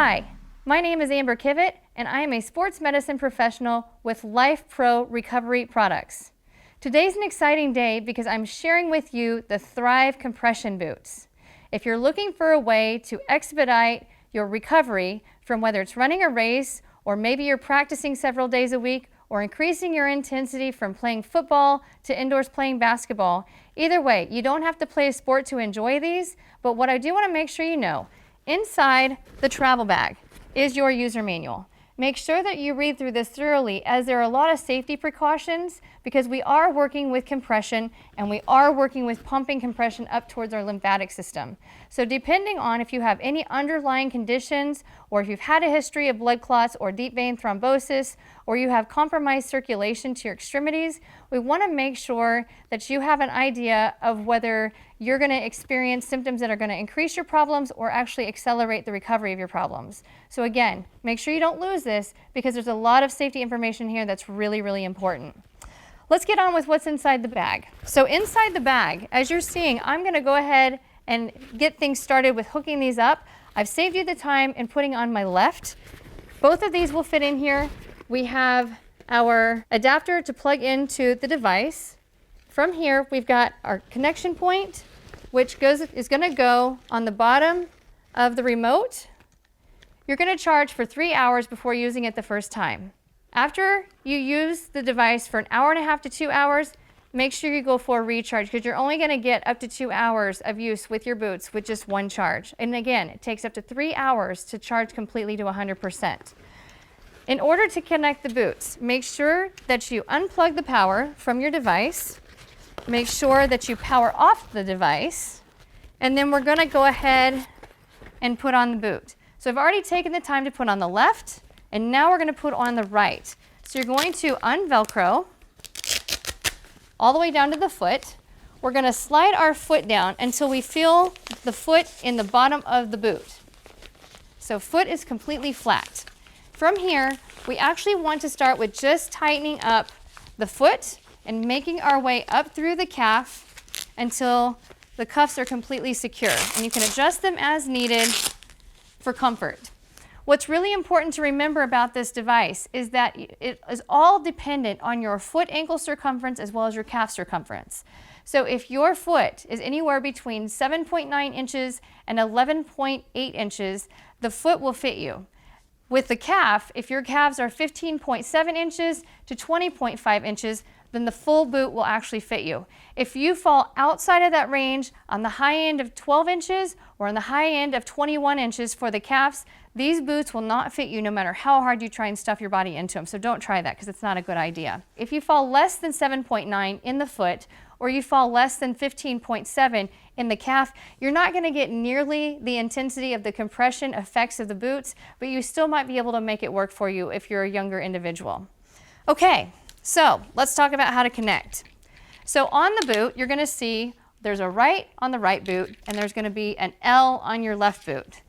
Hi, my name is Amber Kivett, and I am a sports medicine professional with Lifepro Recovery Products. Today's an exciting day because I'm sharing with you the Thrive compression boots. If you're looking for a way to expedite your recovery from whether it's running a race, or maybe you're practicing several days a week, or increasing your intensity from playing football to indoors playing basketball, either way, you don't have to play a sport to enjoy these, but what I do want to make sure you know, inside the travel bag is your user manual. Make sure that you read through this thoroughly, as there are a lot of safety precautions because we are working with compression and we are working with pumping compression up towards our lymphatic system. So depending on if you have any underlying conditions, or if you've had a history of blood clots or deep vein thrombosis, or you have compromised circulation to your extremities, we want to make sure that you have an idea of whether you're going to experience symptoms that are going to increase your problems or actually accelerate the recovery of your problems. So again, make sure you don't lose this because there's a lot of safety information here that's really, really important. Let's get on with what's inside the bag. So inside the bag, as you're seeing, I'm going to go ahead and get things started with hooking these up. I've saved you the time in putting on my left. Both of these will fit in here. We have our adapter to plug into the device. From here, we've got our connection point, which is going to go on the bottom of the remote. You're going to charge for 3 hours before using it the first time. After you use the device for an hour and a half to 2 hours, make sure you go for a recharge because you're only going to get up to 2 hours of use with your boots with just one charge. And again, it takes up to 3 hours to charge completely to 100%. In order to connect the boots, make sure that you unplug the power from your device. Make sure that you power off the device, and then we're going to go ahead and put on the boot. So I've already taken the time to put on the left, and now we're going to put on the right. So you're going to unvelcro all the way down to the foot. We're going to slide our foot down until we feel the foot in the bottom of the boot. So foot is completely flat. From here, we actually want to start with just tightening up the foot and making our way up through the calf until the cuffs are completely secure. And you can adjust them as needed for comfort. What's really important to remember about this device is that it is all dependent on your foot ankle circumference as well as your calf circumference. So if your foot is anywhere between 7.9 inches and 11.8 inches, the foot will fit you. With the calf, if your calves are 15.7 inches to 20.5 inches, then the full boot will actually fit you. If you fall outside of that range on the high end of 12 inches or on the high end of 21 inches for the calves, these boots will not fit you no matter how hard you try and stuff your body into them. So don't try that because it's not a good idea. If you fall less than 7.9 in the foot, or you fall less than 15.7 in the calf, you're not going to get nearly the intensity of the compression effects of the boots, but you still might be able to make it work for you if you're a younger individual. Okay, so let's talk about how to connect. So on the boot, you're going to see there's a right on the right boot, and there's going to be an L on your left boot.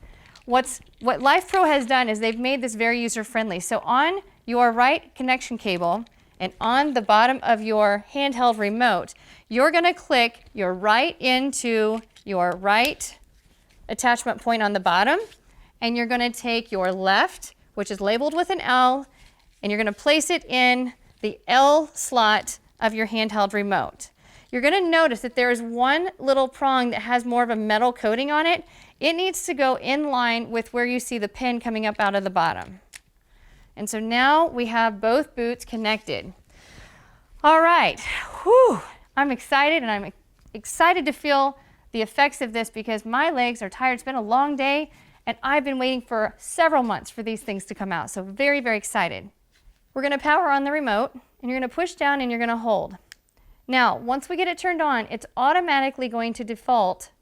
What Lifepro has done is they've made this very user-friendly. So on your right connection cable, and on the bottom of your handheld remote, you're going to click your right into your right attachment point on the bottom, and you're going to take your left, which is labeled with an L, and you're going to place it in the L slot of your handheld remote. You're going to notice that there is one little prong that has more of a metal coating on it. It needs to go in line with where you see the pin coming up out of the bottom. And so now we have both boots connected. All right, whew, I'm excited, and I'm excited to feel the effects of this because my legs are tired. It's been a long day, and I've been waiting for several months for these things to come out. So very, very excited. We're going to power on the remote, and you're going to push down and you're going to hold. Now, once we get it turned on, it's automatically going to default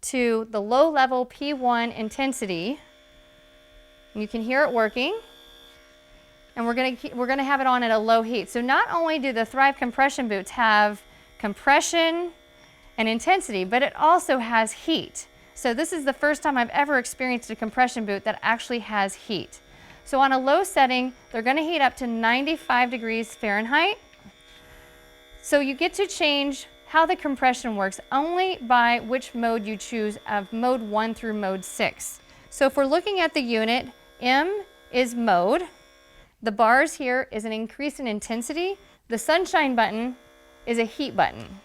to the low level P1 intensity. And you can hear it working. And we're going to have it on at a low heat. So not only do the Thrive compression boots have compression and intensity, but it also has heat. So this is the first time I've ever experienced a compression boot that actually has heat. So on a low setting, they're going to heat up to 95 degrees Fahrenheit. So you get to change how the compression works only by which mode you choose of mode 1 through mode 6. So if we're looking at the unit, M is mode. The bars here is an increase in intensity. The sunshine button is a heat button.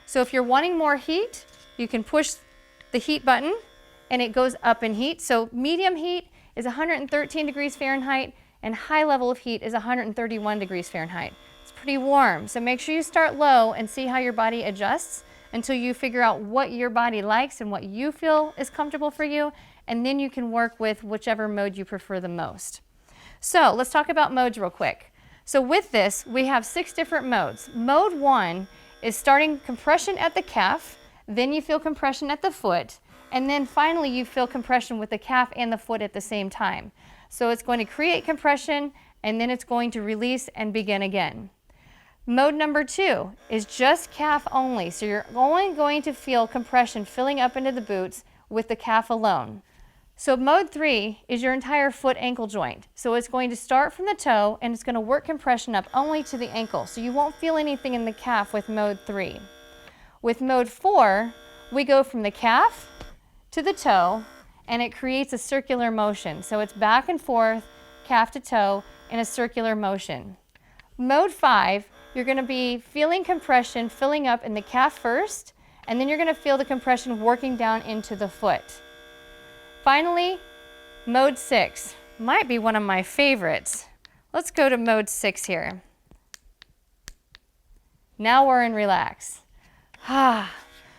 So if you're wanting more heat, you can push the heat button and it goes up in heat. So medium heat is 113 degrees Fahrenheit and high level of heat is 131 degrees Fahrenheit. It's pretty warm, so make sure you start low and see how your body adjusts until you figure out what your body likes and what you feel is comfortable for you, and then you can work with whichever mode you prefer the most. So let's talk about modes real quick. So with this, we have 6 different modes. Mode 1 is starting compression at the calf, then you feel compression at the foot, and then finally you feel compression with the calf and the foot at the same time. So it's going to create compression and then it's going to release and begin again. Mode number 2 is just calf only. So you're only going to feel compression filling up into the boots with the calf alone. So mode 3 is your entire foot ankle joint. So it's going to start from the toe and it's going to work compression up only to the ankle. So you won't feel anything in the calf with mode 3. With mode 4, we go from the calf to the toe and it creates a circular motion. So it's back and forth, calf to toe in a circular motion. Mode 5, you're going to be feeling compression filling up in the calf first, and then you're going to feel the compression working down into the foot. Finally, mode 6 might be one of my favorites. Let's go to mode 6 here. Now we're in relax.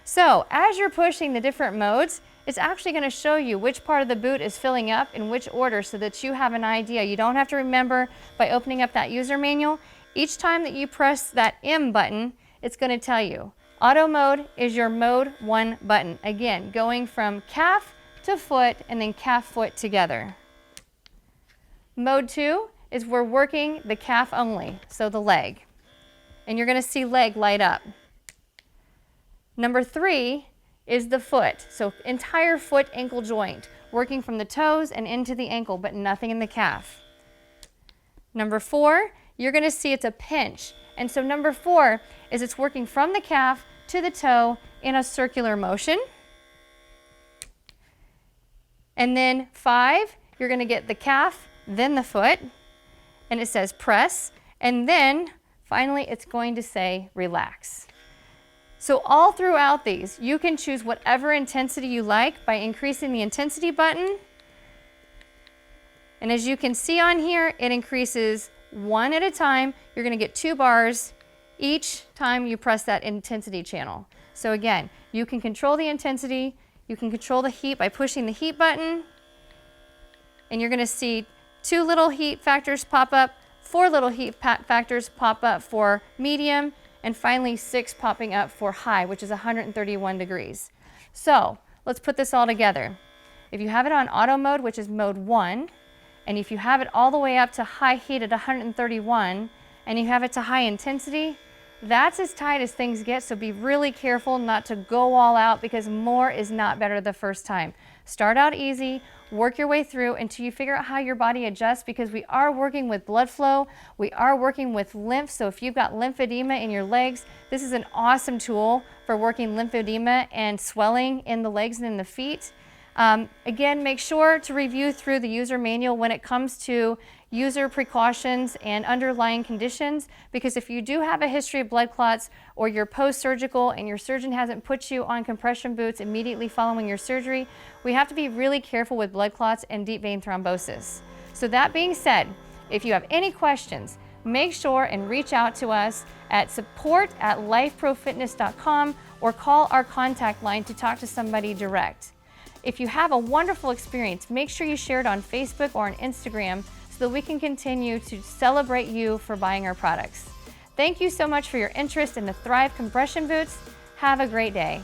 So as you're pushing the different modes, it's actually going to show you which part of the boot is filling up in which order so that you have an idea. You don't have to remember by opening up that user manual. Each time that you press that M button, it's going to tell you. Auto mode is your mode 1 button. Again, going from calf to foot and then calf foot together. Mode 2 is we're working the calf only, so the leg. And you're going to see leg light up. Number 3 is the foot, so entire foot ankle joint, working from the toes and into the ankle, but nothing in the calf. Number 4, you're going to see it's a pinch, and so number 4 is it's working from the calf to the toe in a circular motion. And then 5, you're going to get the calf, then the foot, and it says press, and then finally it's going to say relax. So all throughout these, you can choose whatever intensity you like by increasing the intensity button. And as you can see on here, it increases 1 at a time. You're going to get 2 bars each time you press that intensity channel. So again, you can control the intensity, you can control the heat by pushing the heat button, and you're going to see 2 little heat factors pop up, 4 little heat factors pop up for medium, and finally 6 popping up for high, which is 131 degrees. So let's put this all together. If you have it on auto mode, which is mode 1, and if you have it all the way up to high heat at 131, and you have it to high intensity, that's as tight as things get, so be really careful not to go all out because more is not better the first time. Start out easy, work your way through until you figure out how your body adjusts, because we are working with blood flow, we are working with lymph, so if you've got lymphedema in your legs, this is an awesome tool for working lymphedema and swelling in the legs and in the feet. Again, make sure to review through the user manual when it comes to user precautions and underlying conditions, because if you do have a history of blood clots or you're post-surgical and your surgeon hasn't put you on compression boots immediately following your surgery, we have to be really careful with blood clots and deep vein thrombosis. So that being said, if you have any questions, make sure and reach out to us at support@lifeprofitness.com or call our contact line to talk to somebody direct. If you have a wonderful experience, make sure you share it on Facebook or on Instagram so that we can continue to celebrate you for buying our products. Thank you so much for your interest in the Thrive compression boots. Have a great day.